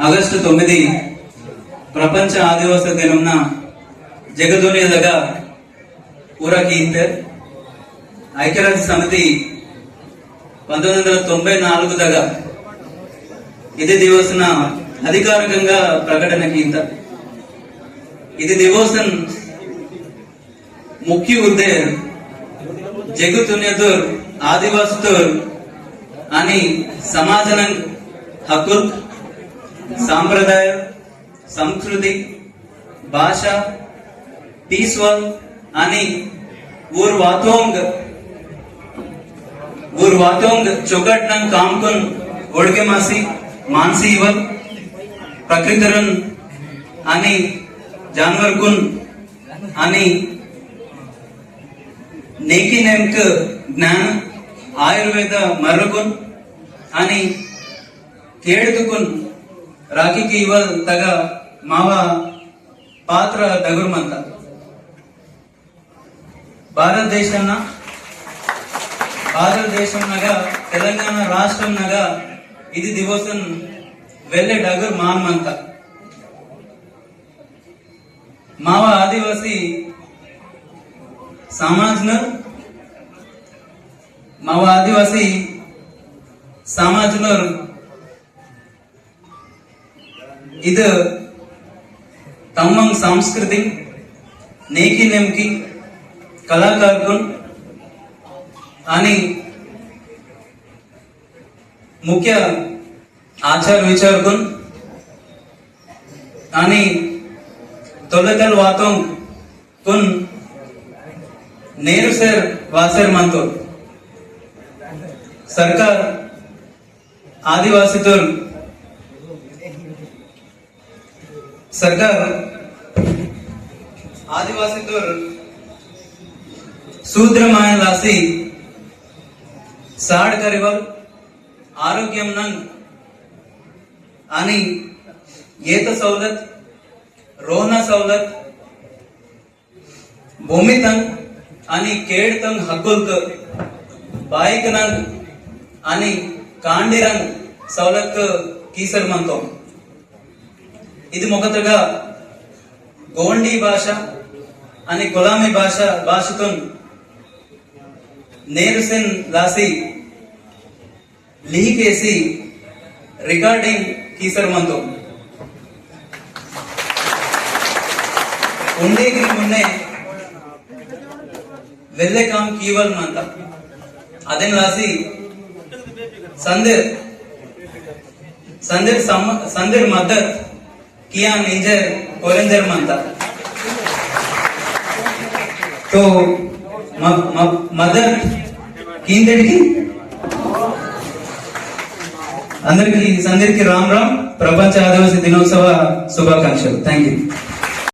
August 9 ప్రపంచ ఆదివాసీ దినంన జగదునియదಗ ಊರಾಗೀತ ಐಕ್ಯರಾಜ್ಯ ಸಮಿತಿ 1994 ఇదే దివసన అధికారికంగా ప్రకటనకీంత ఇది దివసన్ ముఖ్య ఉద్దేశం జగదునియదర్ ఆదివాసుతర్ అని సమాజన हक्कुल सांप्रदाय संस्कृति भाषा पीसवल आणि वातोंग चौकटनं काम कन ओळखे मानसी इवल प्रकृतिरन आणि जानवर कुन आणि नेकी नेमक ज्ञान आयुर्वेद मर्रकुन आणि ಕೇಳಿದುಕೊಂಡು ರಾಖಿಗೆ ಇವಲ್ ತಗ ಮಾವ ಪಾತ್ರ ದಗುರ್ಮಂತ ಭಾರತ ದೇಶಂನಾಗ తెలంగాణ రాష్ట్రంనాಗ ఇది దివసన్ వెళ్ళే డగుర్ మాన్మంత మావ ఆదివాసీ సమాజ్న ಇದು ತಮ್ಮ ಸಂಸ್ಕೃತಿ नेकी नेमकी कलाकार गुण आणि मुख्य आचार विचार गुण आणि तोलकल वातों गुण नेहरू सर वासर मानतो सरकार आदिवासी तो सरकार आदिवासी तो शूद्र मायलासी साड करिवल आरोग्यम नंग आणि येत सवलत रोहना सवलत भूमी तंग आणि केड तंग हक्कुल बाईक नंग आणि कांडिरंग सवलत कीसर म्हणतो ఇది మొదటగా గోండి భాష అని గులామీ భాషతో నేరుసెన్ లాసి లిహికేసి రికార్డింగ్ కీసర్మంతో ఉండేకి మున్నే వెళ్ళే కామ్ కీవల్ మంత అదేం లాసి సందేర్ మద్దత్ किया निजर कोरेंजर मानता तो मदर कींदड़की अंदर की राम राम प्रपंच आदिवासी दिनोत्सव शुभाकांक्षलु थैंक यू।